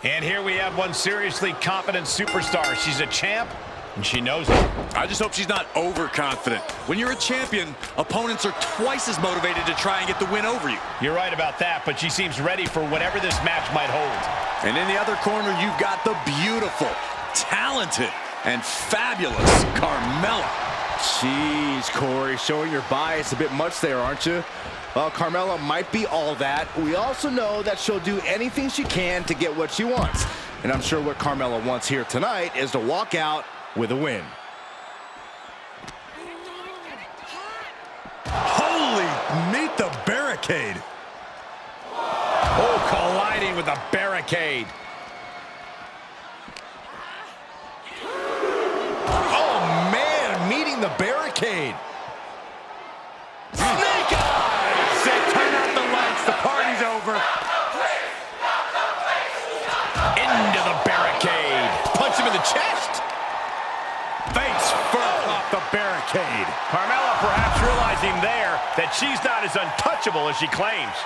And here we have one seriously confident superstar. She's a champ, and she knows it. I just hope she's not overconfident. When you're a champion, opponents are twice as motivated to try and get the win over you. You're right about that, but she seems ready for whatever this match might hold. And in the other corner, you've got the beautiful, talented, and fabulous Carmella. Jeez, Corey, showing your bias a bit much there, aren't you? Well, Carmella might be all that. We also know that she'll do anything she can to get what she wants. And I'm sure what Carmella wants here tonight is to walk out with a win. Holy, meet the barricade. Oh, colliding with the barricade. Oh, man, meeting the barricade. Snake eyes! Turn out the lights, the party's over. Into the barricade. Punch him in the chest. Face first off the barricade. Carmella perhaps realizing there that she's not as untouchable as she claims.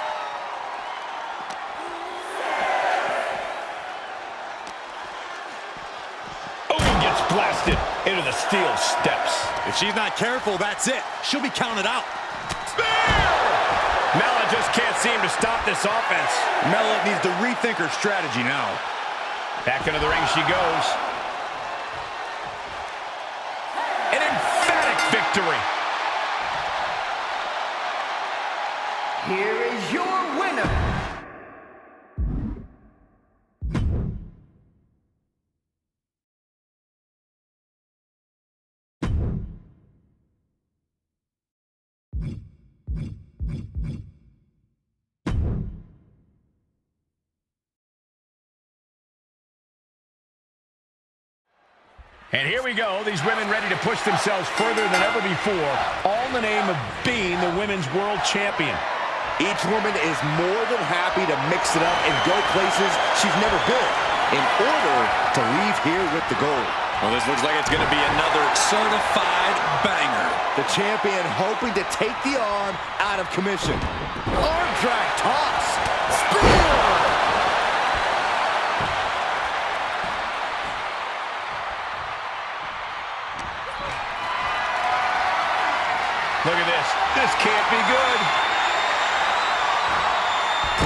Oh, he gets blasted into the steel steps. If she's not careful, that's it. She'll be counted out. Mella just can't seem to stop this offense. Mella needs to rethink her strategy now. Back into the ring she goes. An emphatic victory. Here is your winner. And here we go, these women ready to push themselves further than ever before, all in the name of being the Women's World Champion. Each woman is more than happy to mix it up and go places she's never been in order to leave here with the gold. Well, this looks like it's going to be another certified banger. The champion hoping to take the arm out of commission. Arm drag toss. Spear! Look at this. This can't be good.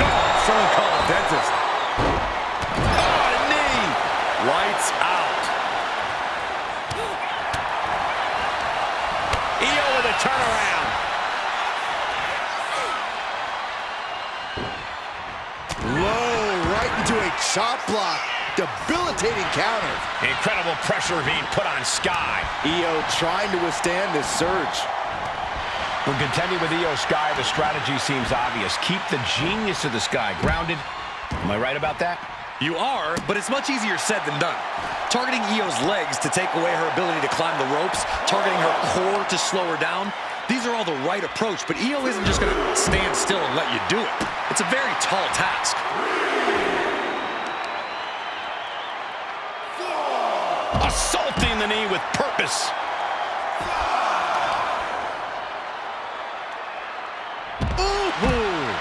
No, someone call a dentist. Oh, a knee. Lights out. Io with a turnaround. Low, right into a chop block. Debilitating counter. Incredible pressure being put on Sky. Io trying to withstand this surge. When contending with Io Sky, the strategy seems obvious. Keep the genius of the Sky grounded. Am I right about that? You are, but it's much easier said than done. Targeting Io's legs to take away her ability to climb the ropes, targeting her core to slow her down, these are all the right approach, but Io isn't just going to stand still and let you do it. It's a very tall task. Assaulting the knee with purpose.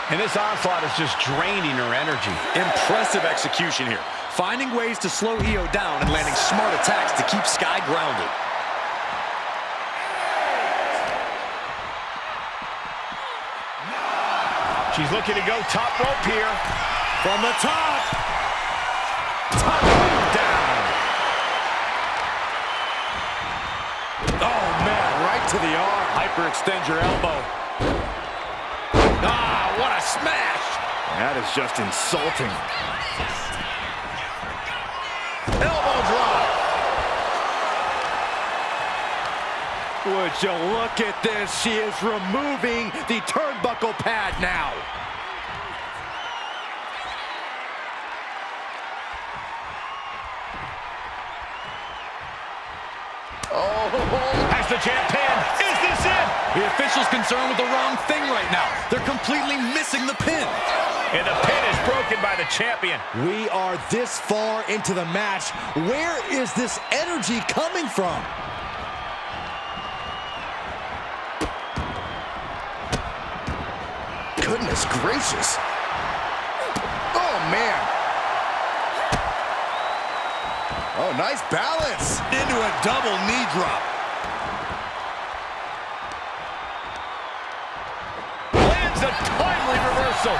And this onslaught is just draining her energy. Impressive execution here. Finding ways to slow Io down and landing smart attacks to keep Sky grounded. She's looking to go top rope here. From the top. Top rope down. Oh, man, right to the arm. Hyperextend your elbow. Ah, what a smash! That is just insulting. Elbow drop. Would you look at this? She is removing the turnbuckle pad now. Has the champ pinned. Is this it? The official's concerned with the wrong thing right now. They're completely missing the pin. And the pin is broken by the champion. We are this far into the match. Where is this energy coming from? Goodness gracious. Oh, man. Oh, nice balance. Into a double knee drop. Lands a timely reversal.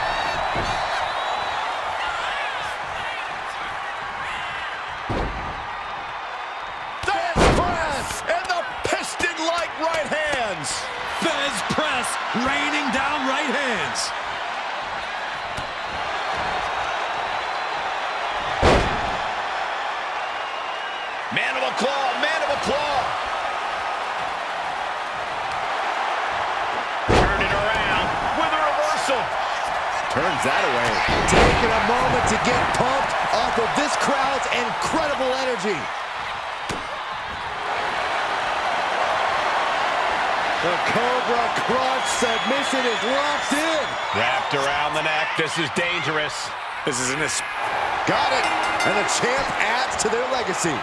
Fez press and the piston-like right hands. Fez press, raining down right hands. Mandible claw, mandible claw. Turning around with a reversal. Turns that away. Taking a moment to get pumped off of this crowd's incredible energy. The Cobra Clutch submission is locked in. Wrapped around the neck. This is dangerous. This is an... Got it. And the champ adds to their legacy.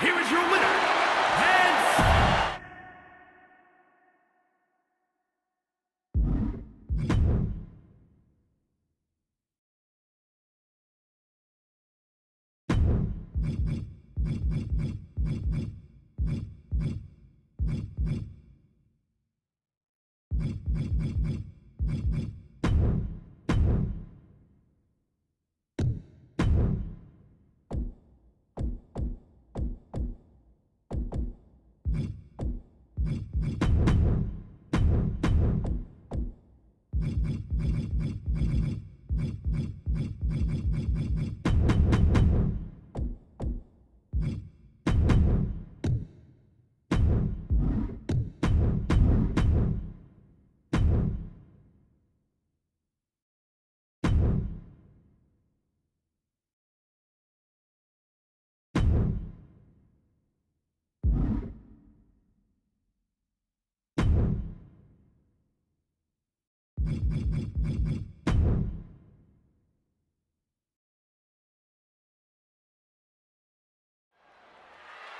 Here is your winner, and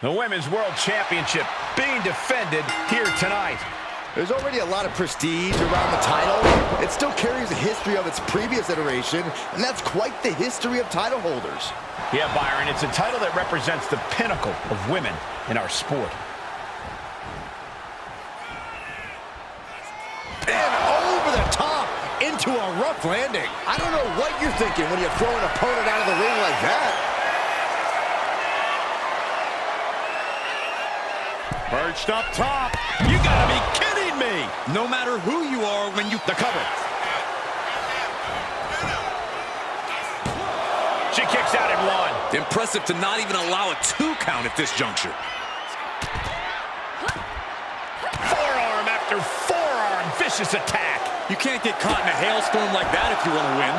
The Women's World Championship being defended here tonight. There's already a lot of prestige around the title. It still carries a history of its previous iteration, and that's quite the history of title holders. Yeah, Byron, it's a title that represents the pinnacle of women in our sport. And over the top into a rough landing. I don't know what you're thinking when you throw an opponent out of the ring like that. Perched up top. You gotta be kidding me. No matter who you are when you... The cover. She kicks out at one. Impressive to not even allow a 2 count at this juncture. Forearm after forearm. Vicious attack. You can't get caught in a hailstorm like that if you want to win.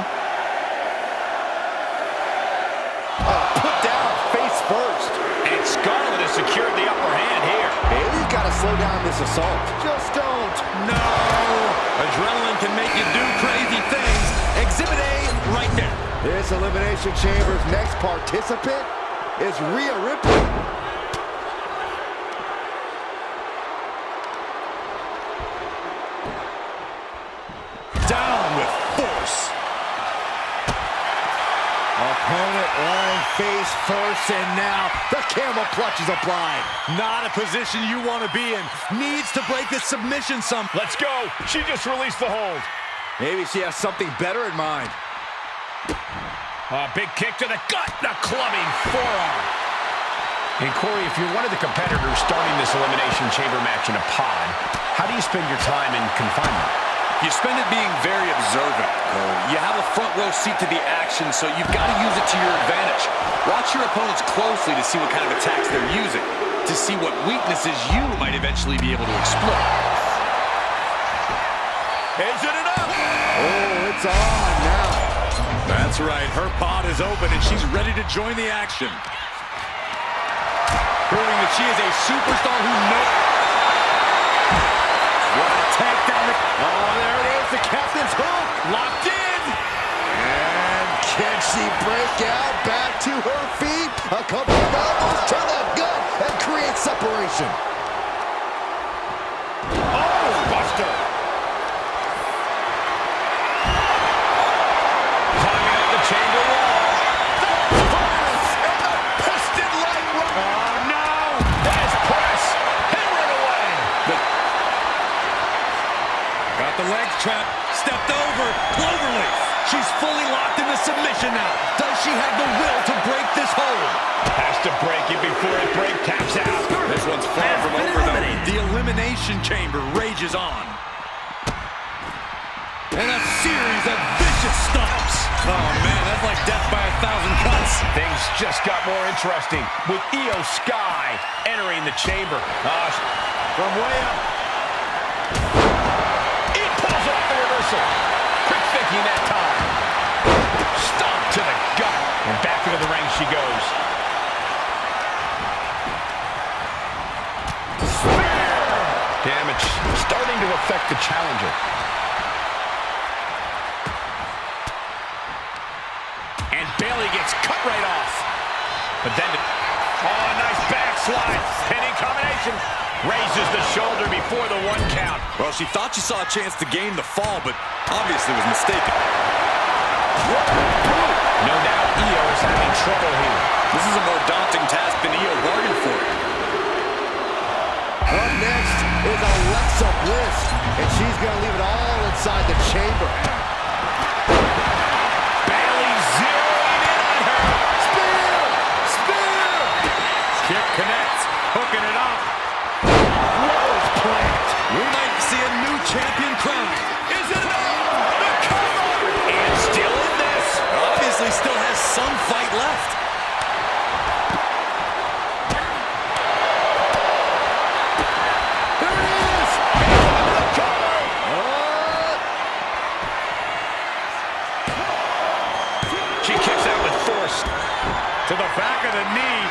Put down face first. And Scarlett has secured the upper hand here. Bailey's got to slow down this assault. Just don't. No! Adrenaline can make you do crazy things. Exhibit A right there. This Elimination Chamber's next participant is Rhea Ripley. Down with force. Opponent lying face first, and now the camel clutch is applied. Not a position you want to be in. Needs to break this submission some. Let's go. She just released the hold. Maybe she has something better in mind. A big kick to the gut. A clubbing forearm. And Corey, if you're one of the competitors starting this Elimination Chamber match in a pod, how do you spend your time in confinement? You spend it being very observant, Cole. You have a front row seat to the action, so you've got to use it to your advantage. Watch your opponents closely to see what kind of attacks they're using, to see what weaknesses you might eventually be able to exploit. Is it enough? Oh, it's on now. That's right. Her pod is open, and she's ready to join the action. Proving that she is a superstar who knows... What a takedown. Oh, there it is, the captain's hook. Locked in. And can she break out back to her feet? A couple of elbows to the gut and create separation. Oh, buster. Climbing up the chamber wall. trap, stepped over, cloverleaf. She's fully locked into submission now. Does she have the will to break this hold? Has to break it before it taps out. This one's far from over, though. The Elimination Chamber rages on. And a series of vicious stomps. Oh, man, that's like death by 1,000 cuts. Things just got more interesting with Io Sky entering the chamber. From way up. He pulls off the reversal. Quick thinking that time. Stomp to the gut. And back into the ring she goes. Spear! Damage starting to affect the challenger. And Bayley gets cut right off. But then, oh, nice backslide. Pinning combination. Raises the shoulder before the 1 count. Well, she thought she saw a chance to gain the fall, but obviously was mistaken. No doubt Io is having trouble here. This is a more daunting task than Io bargained for. Up next is Alexa Bliss, and she's going to leave it all inside the chamber. Bayley zeroing in on her. Spear! Spear! Kick connects, hooking it up. Rose plant. We might see a new champion crowned. Is it enough? The cover! And still in this. Obviously still has some fight left. There it is! The cover! She kicks out with force. To the back of the knee.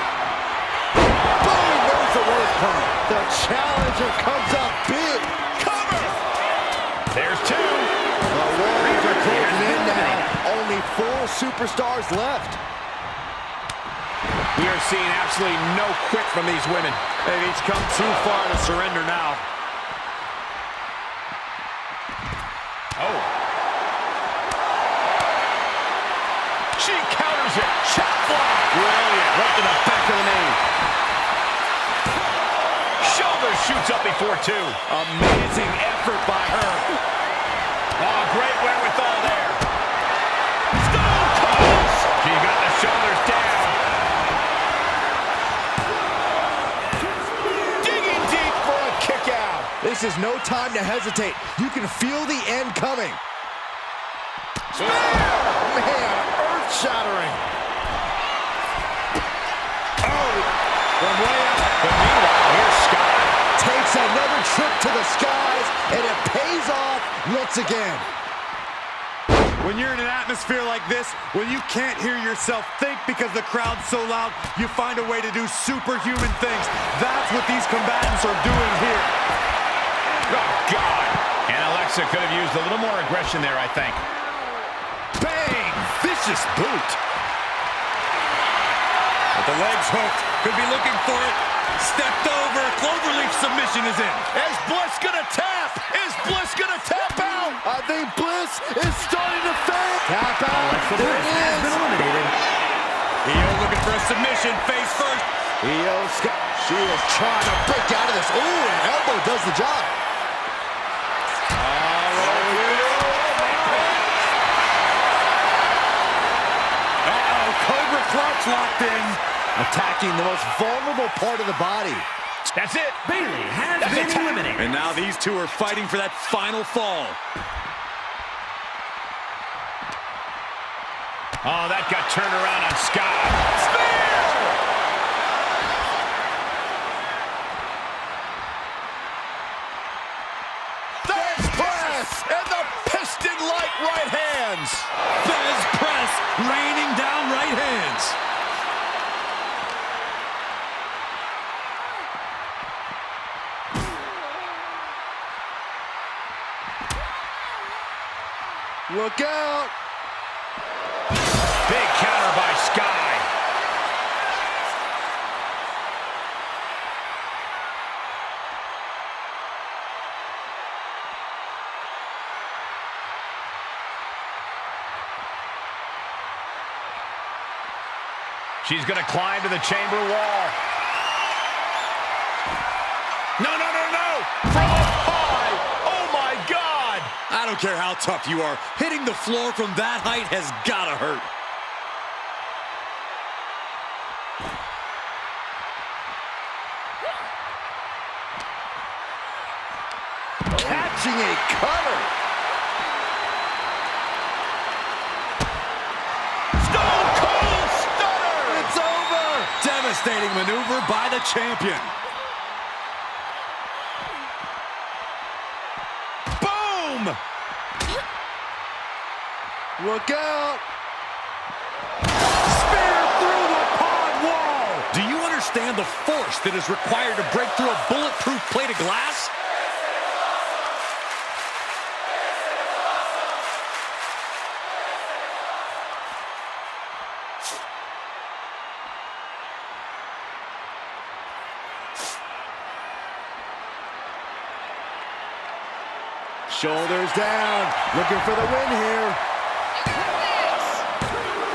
Boom! There's the Rose plant. The challenger comes up big. Cover! There's 2. The walls are closing in now. Only 4 superstars left. We are seeing absolutely no quit from these women. They've each come too far to surrender now. Oh. She counters it. Chop block. Brilliant. Right to the back of the knee. Shoulder shoots up before 2. Amazing effort by her. Oh, great wherewithal there. Stone Cold. She got the shoulders down. Digging deep for a kick out. This is no time to hesitate. You can feel the end coming. Spear! Man, earth-shattering. Oh, from way up. But meanwhile, here's Sky. Takes another trip to the skies, and it pays off once again. When you're in an atmosphere like this, when you can't hear yourself think because the crowd's so loud, you find a way to do superhuman things. That's what these combatants are doing here. Oh, God. And Alexa could have used a little more aggression there, I think. Bang! Vicious boot. With the legs hooked, could be looking for it. Stepped over, cloverleaf submission is in. Is Bliss gonna tap? Is Bliss gonna tap out? I think Bliss is starting to fade. Tap out. Alexa There Bliss it has been is. eliminated. Io looking for a submission, face first. Io Sky. She is trying to break out of this. Ooh, an elbow does the job. Uh-oh, Cobra clutch locked in. Attacking the most vulnerable part of the body. That's it. Bayley has That's been a tap. eliminated. And now these two are fighting for that final fall. Oh, that got turned around on Sky. Spear! There's press and the piston-like right hands. Bez press, raining down right hands. Look out. Big counter by Sky. She's going to climb to the chamber wall. No, no, no, no! From up high! Oh, my God! I don't don't care how tough you are. Hitting the floor from that height has gotta hurt. Catching a cutter. Stone Cold Stunner! It's over. Devastating maneuver by the champion. Boom! Look out. Spear through the pod wall. Do you understand the force that is required to break through a bulletproof plate of glass? Shoulders down. Looking for the win here.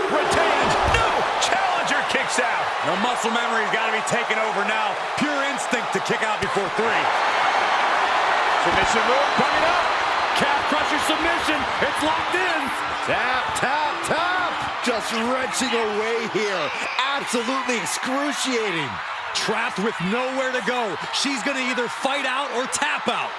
Retained. No! Challenger kicks out. The muscle memory's got to be taken over now. Pure instinct to kick out before 3. Submission move coming up. Calf crusher submission. It's locked in. Tap, tap, tap. Just wrenching away here. Absolutely excruciating. Trapped with nowhere to go. She's going to either fight out or tap out.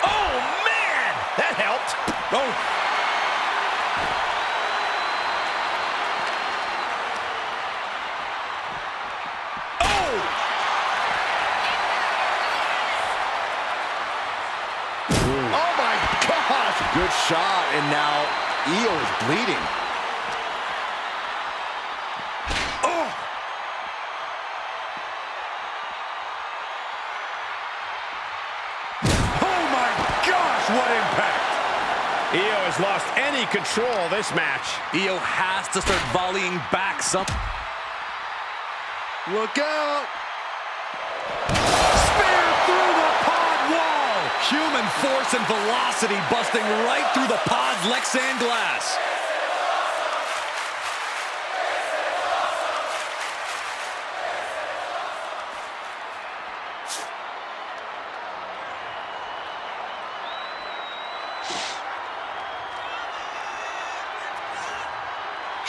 Oh, man! That helped. Oh. Oh my gosh. Good shot. And now Io is bleeding. What impact! Io has lost any control of this match. Io has to start volleying back some. Look out. Spear through the pod wall. Human force and velocity busting right through the pod's Lexan glass.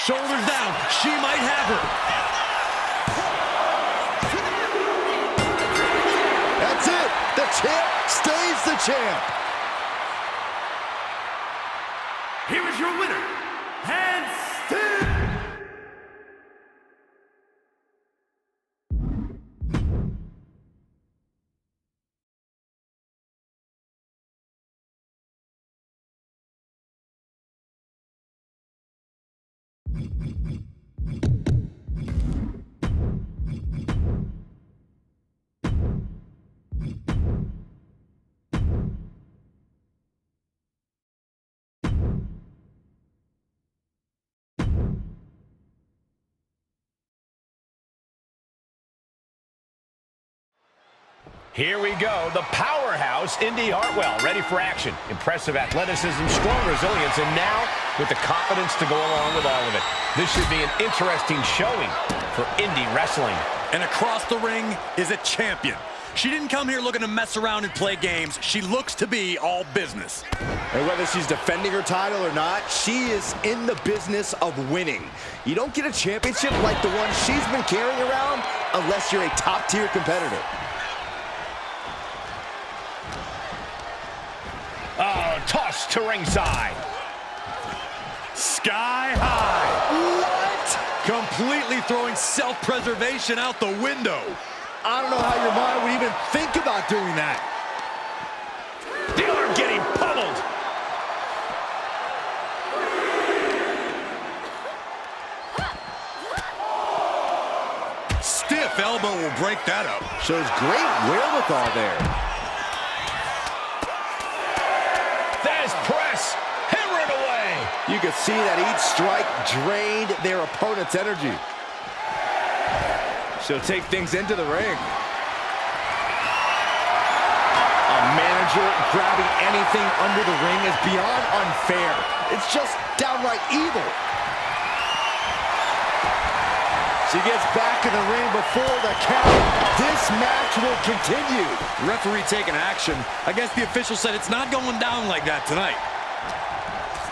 Shoulders down. She might have her. That's it. The champ stays the champ. Here is your winner, and still Here we go. The powerhouse, Indy Hartwell, ready for action. Impressive athleticism, strong resilience, and now with the confidence to go along with all of it. This should be an interesting showing for Indy Wrestling. And across the ring is a champion. She didn't come here looking to mess around and play games. She looks to be all business. And whether she's defending her title or not, she is in the business of winning. You don't get a championship like the one she's been carrying around unless you're a top-tier competitor. Oh, toss to ringside. Sky high. What? Completely throwing self-preservation out the window. I don't know how your mind would even think about doing that. The arm getting pummeled. Stiff elbow will break that up. Shows great wherewithal there. Press, hammering away. You can see that each strike drained their opponent's energy. She'll take things into the ring. A manager grabbing anything under the ring is beyond unfair. It's just downright evil. She gets back in the ring before the count. This match will continue. Referee taking action. I guess the official said it's not going down like that tonight.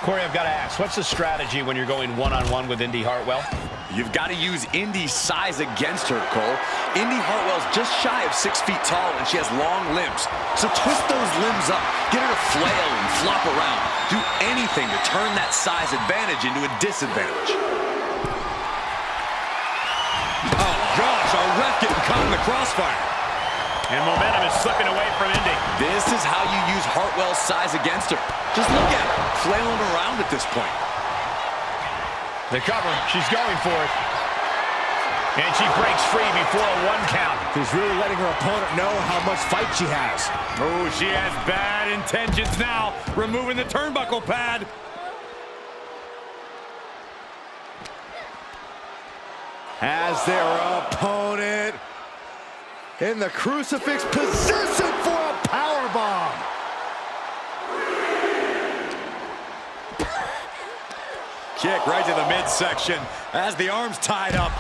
Corey, I've got to ask, what's the strategy when you're going one-on-one with Indy Hartwell? You've got to use Indy's size against her, Cole. Indy Hartwell's just shy of 6 feet tall, and she has long limbs. So twist those limbs up. Get her to flail and flop around. Do anything to turn that size advantage into a disadvantage. Oh, gosh, our ref getting caught in the crossfire. And momentum is slipping away from Indy. This is how you use Hartwell's size against her. Just look at her, flailing around at this point. The cover, she's going for it. And she breaks free before a 1 count. She's really letting her opponent know how much fight she has. Oh, she has bad intentions now. Removing the turnbuckle pad. Has their opponent in the crucifix position for a powerbomb. Kick right to the midsection as the arm's tied up.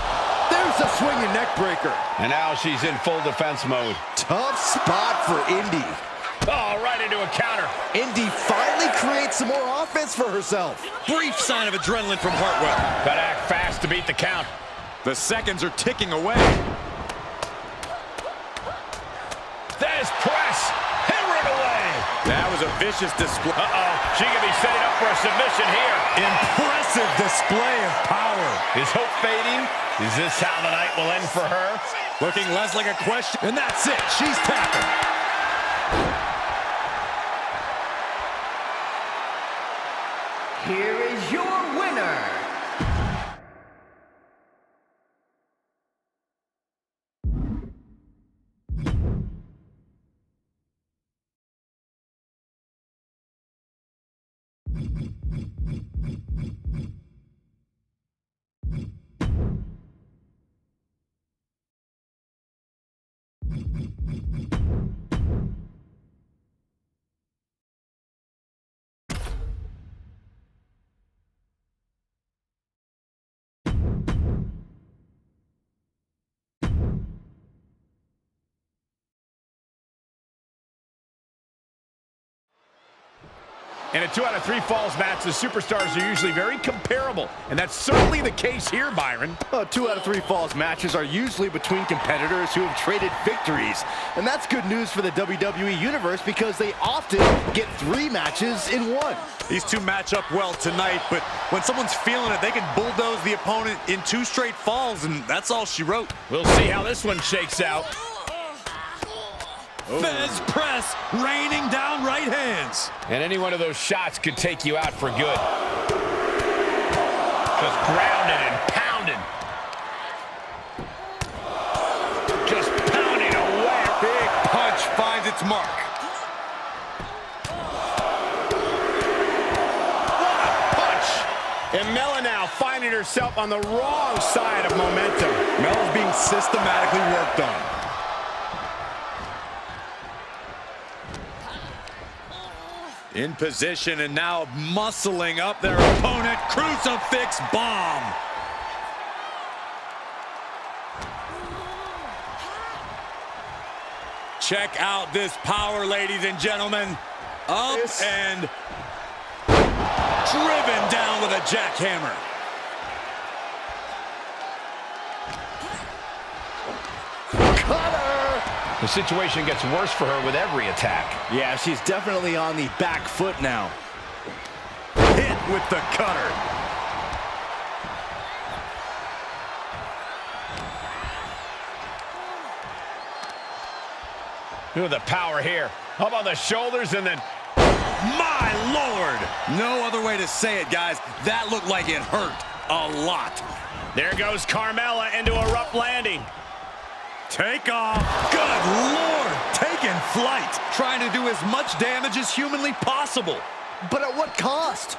There's a swinging neck breaker. And now she's in full defense mode. Tough spot for Indy. Oh, right into a counter. Indy finally creates some more offense for herself. Brief sign of adrenaline from Hartwell. Gotta act fast to beat the count. The seconds are ticking away. There's press. Hammering away. That was a vicious display. Uh-oh. She could be setting up for a submission here. Impressive display of power. Is hope fading? Is this how the night will end for her? Looking less like a question. And that's it. She's tapping. Here is your winner, In a 2 out of 3 falls match, the superstars are usually very comparable. And that's certainly the case here, Byron. 2 out of 3 falls matches are usually between competitors who have traded victories. And that's good news for the WWE Universe because they often get 3 matches in 1. These two match up well tonight, but when someone's feeling it, they can bulldoze the opponent in 2 straight falls, and that's all she wrote. We'll see how this one shakes out. Fez press, raining down right hands. And any one of those shots could take you out for good. Just grounded and pounded. Just pounding away. Big punch finds its mark. What a punch! And Mela now finding herself on the wrong side of momentum. Mela's being systematically worked on. In position and now muscling up their opponent. Crucifix bomb. Check out this power, ladies and gentlemen. Up and driven down with a jackhammer. The situation gets worse for her with every attack. Yeah, she's definitely on the back foot now. Hit with the cutter. Look at the power here. Up on the shoulders and then... My Lord! No other way to say it, guys. That looked like it hurt a lot. There goes Carmella into a rough landing. Take off. Good Lord! Taking flight. Trying to do as much damage as humanly possible. But at what cost?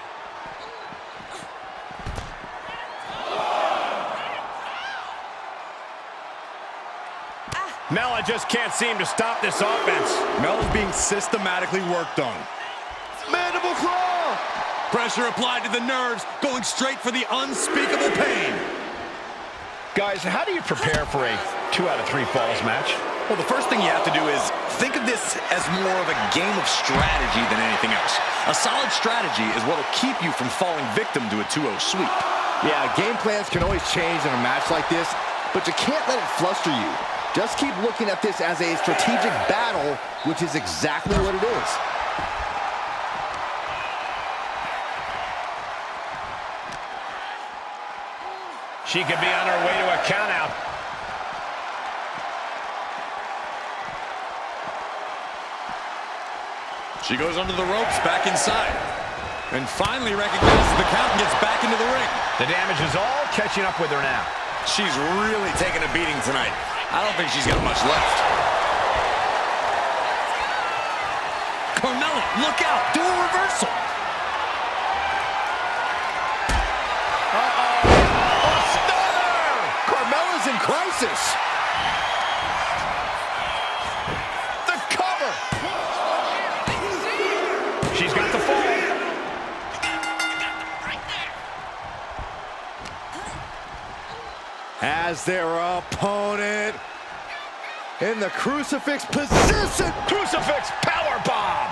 Mela just can't seem to stop this offense. Mela's being systematically worked on. Mandible claw! Pressure applied to the nerves, going straight for the unspeakable pain. Guys, how do you prepare for a 2 out of 3 falls match? Well, the first thing you have to do is think of this as more of a game of strategy than anything else. A solid strategy is what will keep you from falling victim to a 2-0 sweep. Yeah, game plans can always change in a match like this, but you can't let it fluster you. Just keep looking at this as a strategic battle, which is exactly what it is. She could be on her way to a countout. She goes under the ropes, back inside. And finally recognizes the count and gets back into the ring. The damage is all catching up with her now. She's really taking a beating tonight. I don't think she's got much left. Carmella, look out! Do a reversal! A stunner! Carmella's in crisis. The cover! She's got the fall. As their opponent in the crucifix position. Crucifix powerbomb.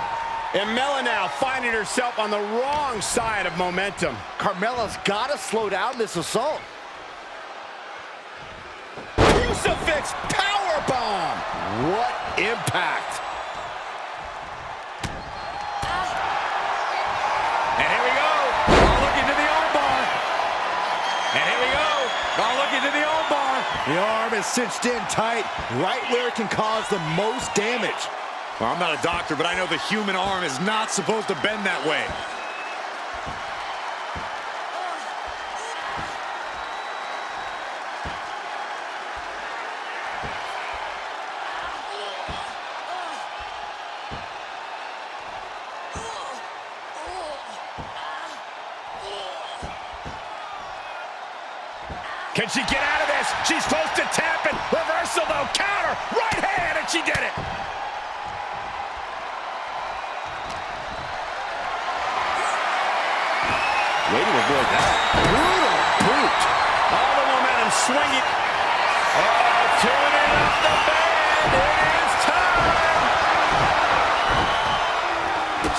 And Mela now finding herself on the wrong side of momentum. Carmella's got to slow down this assault. Crucifix powerbomb. What impact. And here we go. Oh, look into the armbar. And here we go. Oh, look into the armbar. The arm is cinched in tight, right where it can cause the most damage. Well, I'm not a doctor, but I know the human arm is not supposed to bend that way. Can she get out of this? She's supposed to tap it. Reversal though, counter, right hand, and she did it. Way to avoid that. Brutal boot. All the momentum swinging. Oh, tuning up the band. It is time.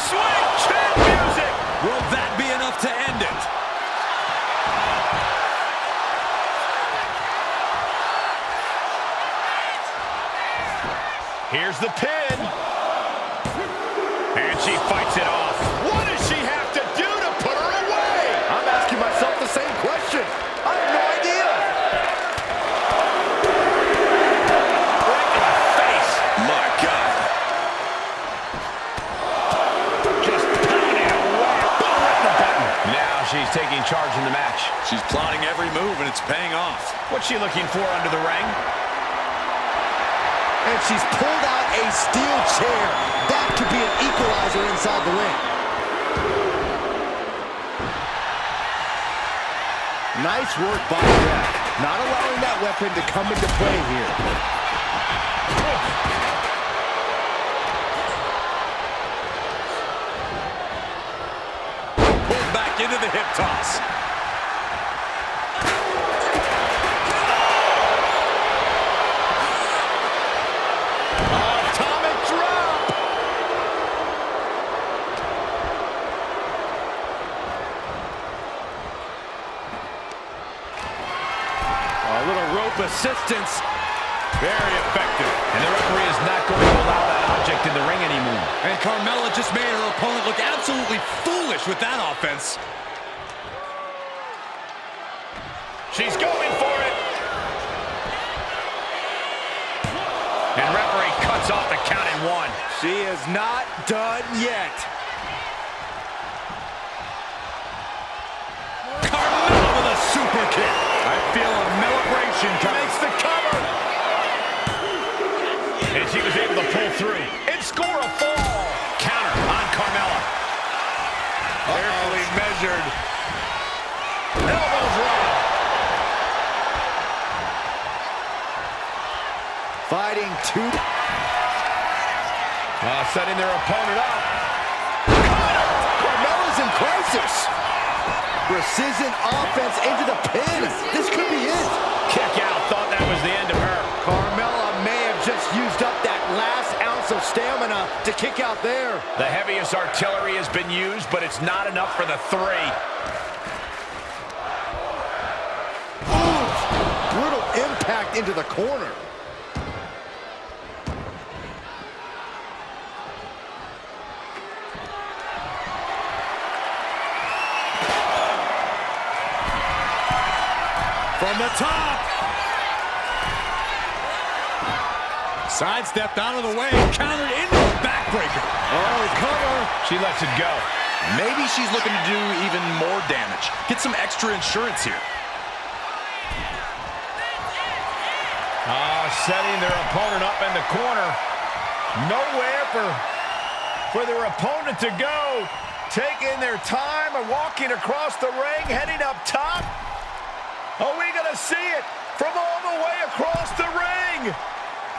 Swing chin music. Will that be enough to end it? Here's the pin. And she fights it off. What does she have to do to put her away? I'm asking myself the same question. I have no idea. Right in the face. My God. Just pounding away. Boom, right in the button. Now she's taking charge in the match. She's plotting every move, and it's paying off. What's she looking for under the ring? And she's pulled out a steel chair. That could be an equalizer inside the ring. Nice work by Beth. Not allowing that weapon to come into play here. Pulled back into the hip toss. Atomic drop. A little rope assistance. Very effective. And the referee is not going to allow that object in the ring anymore. And Carmella just made her opponent look absolutely foolish with that offense. She's going for it. And referee cuts off the count in 1. She is not done yet. Carmella with a super kick. I feel a celebration coming. Makes the cover. And she was able to pull through and score a fall. Counter on Carmella. Carefully measured. Elbow drop. Fighting two. Setting their opponent up. Carmella's in crisis. Precision offense into the pin. This could be it. Kick out. Thought that was the end of her. Carmella may have just used up that last ounce of stamina to kick out there. The heaviest artillery has been used, but it's not enough for the three. Ooh, brutal impact into the corner. From the top. Sidestepped out of the way, countered into a backbreaker. Oh, cover. She lets it go. Maybe she's looking to do even more damage. Get some extra insurance here. Setting their opponent up in the corner. Nowhere for their opponent to go. Taking their time and walking across the ring, heading up top. Are we going to see it from all the way across the ring?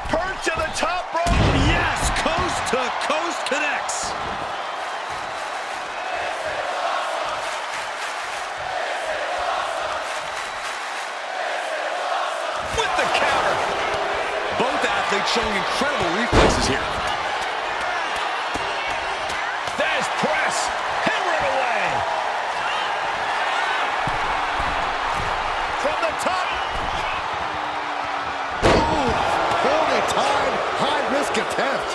Perch to the top rope. Yes, coast to coast connects. With the counter. Both athletes showing incredible reflexes here. There's press. Hammer it away. From the top. Ooh, poorly timed, high-risk attempt.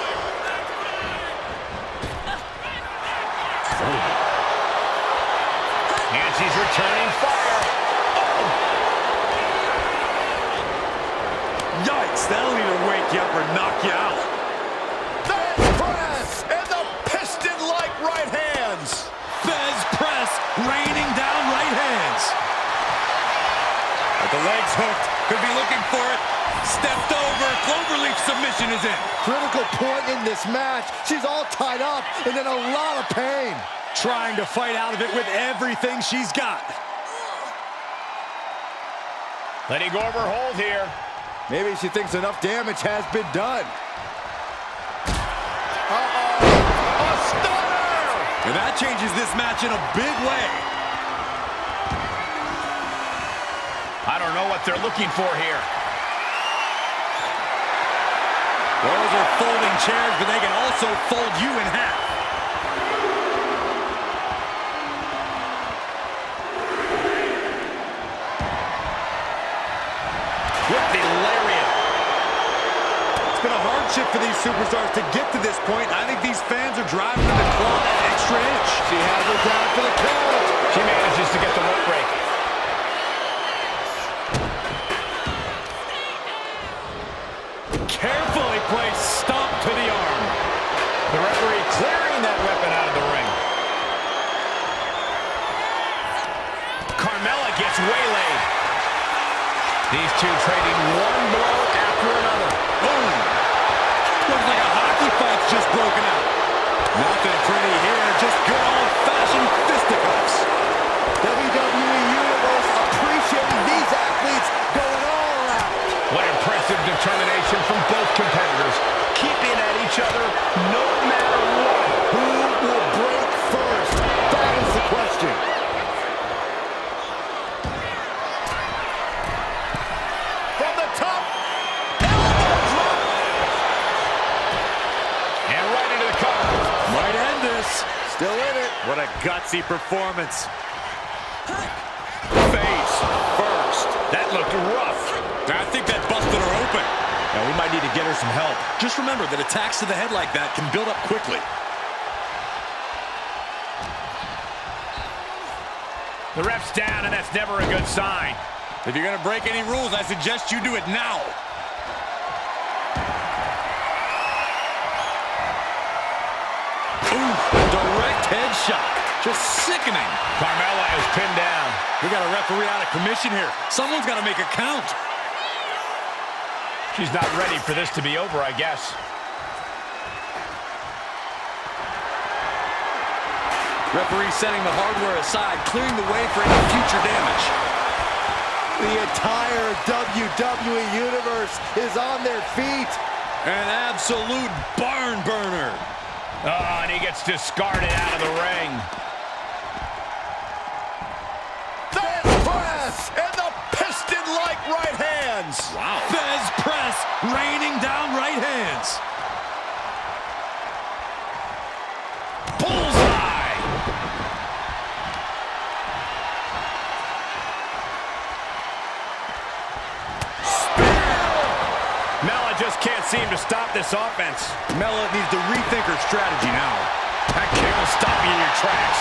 And she's returning fire. Yikes, that'll either wake you up or knock you out. There's press. And the piston-like right hands. Fez press, raining down right hands. But the legs hooked, could be looking for it. Stepped over, cloverleaf submission is in. Critical point in this match. She's all tied up and in a lot of pain. Trying to fight out of it with everything she's got. Letting go of her hold here. Maybe she thinks enough damage has been done. A stunner! And that changes this match in a big way. I don't know what they're looking for here. Those are folding chairs, but they can also fold you in half. With the lariat. It's been a hardship for these superstars to get to this point. I think these fans are driving them to claw that extra inch. She has her down for the count. She manages to get the rope break. Carefully placed stomp to the arm. The referee clearing that weapon out of the ring. Carmella gets waylaid. These two trading one blow after another. Boom. Looks like a hockey fight's just broken out. Nothing pretty here, just good old-fashioned fisticuffs. WWE Universe appreciating these athletes going all out. What impressive determination from both competitors, keeping at each other no matter what. Who will break first? That is the question. From the top, elbow drop. And right into the cover. Might end this. Still in it. What a gutsy performance. Face first. That looked rough. I think that busted her open. Now we might need to get her some help. Just remember that attacks to the head like that can build up quickly. The ref's down, and that's never a good sign. If you're going to break any rules, I suggest you do it now. Ooh, direct headshot. Just sickening. Carmella is pinned down. We got a referee out of commission here. Someone's got to make a count. She's not ready for this to be over, I guess. Referee setting the hardware aside, clearing the way for any future damage. The entire WWE Universe is on their feet. An absolute barn burner. Oh, and he gets discarded out of the ring. Fez press and the piston-like right hands. Wow. Fez press, raining down right hands. Bullseye! Mela just can't seem to stop this offense. Mela needs to rethink her strategy now. That kick will stop you in your tracks.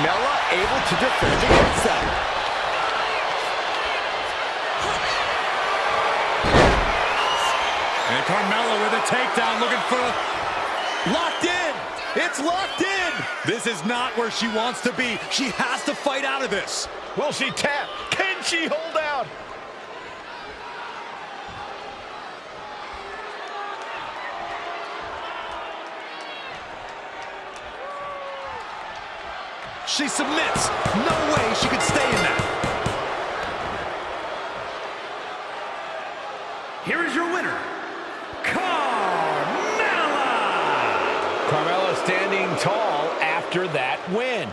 Mela able to defend against that. And Carmella with a takedown, looking for Locked in. It's locked in. This is not where she wants to be. She has to fight out of this. Will she tap? Can she hold out? She submits. No way she could stay in that. Here is your winner, Carmella! Carmella standing tall after that win.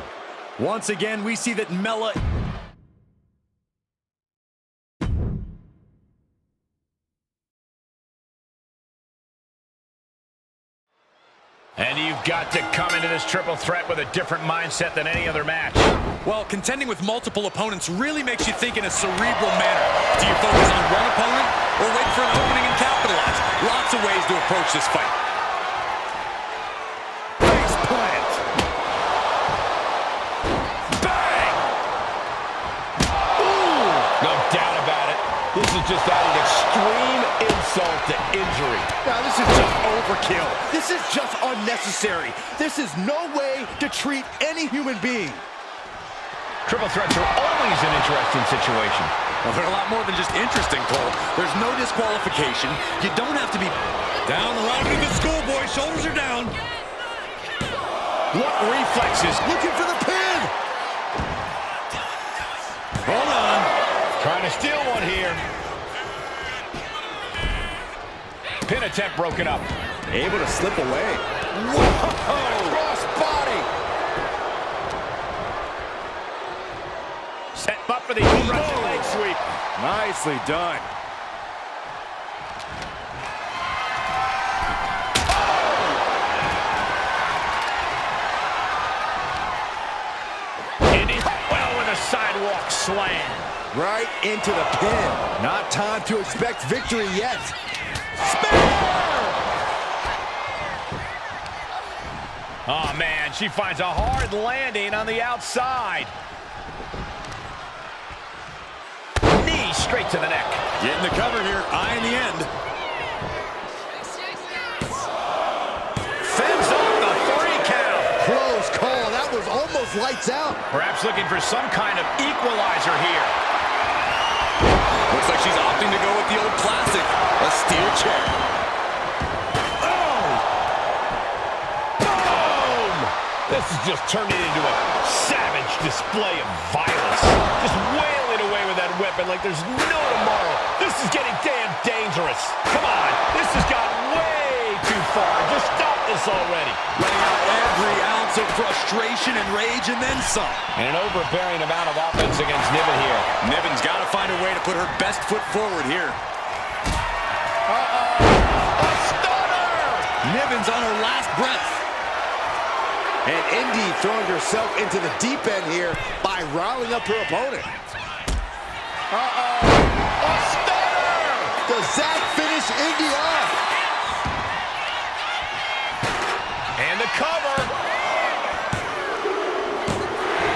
Once again, we see that Mela... And you've got to come into this triple threat with a different mindset than any other match. Well, contending with multiple opponents really makes you think in a cerebral manner. Do you focus on one opponent or wait for an opening and capitalize? Lots of ways to approach this fight. Face plant. Bang! Ooh! No doubt about it. This is just adding extreme insult to injury. Now, this is just overkill. This is just unnecessary. This is no way to treat any human being. Triple threats are always an interesting situation. Well, they're a lot more than just interesting, Cole. There's no disqualification. You don't have to be down around to the schoolboy. Shoulders are down. What reflexes? Looking for the pin. Hold on. Trying to steal one here. Pin attempt broken up. Able to slip away. Whoa! Cross body. Set up for the Russian leg sweep. Nicely done. Indy well with a sidewalk slam. Right into the pin. Not time to expect victory yet. Spear! Oh, man, she finds a hard landing on the outside. Knee straight to the neck. Getting the cover here. Eye in the end. Fends off the 3 count. Close call. That was almost lights out. Perhaps looking for some kind of equalizer here. Looks like she's opting to go with the old classic, a steel chair. Oh! Boom! This is just turning into a savage display of violence. Just wailing away with that weapon like there's no tomorrow. This is getting damn dangerous. Come on, this has gotten way too far. Just stop this already. Letting out every ounce of frustration and rage and then some. And an overbearing amount of offense against Niven here. Niven's got to find a way to put her best foot forward here. A stunner! Niven's on her last breath. And Indy throwing herself into the deep end here by riling up her opponent. A stunner! Does that finish Indy off? And the cover.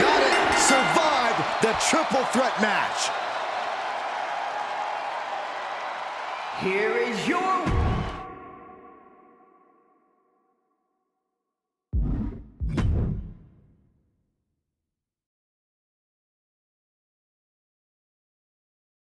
Got it. Survived the triple threat match. Here is your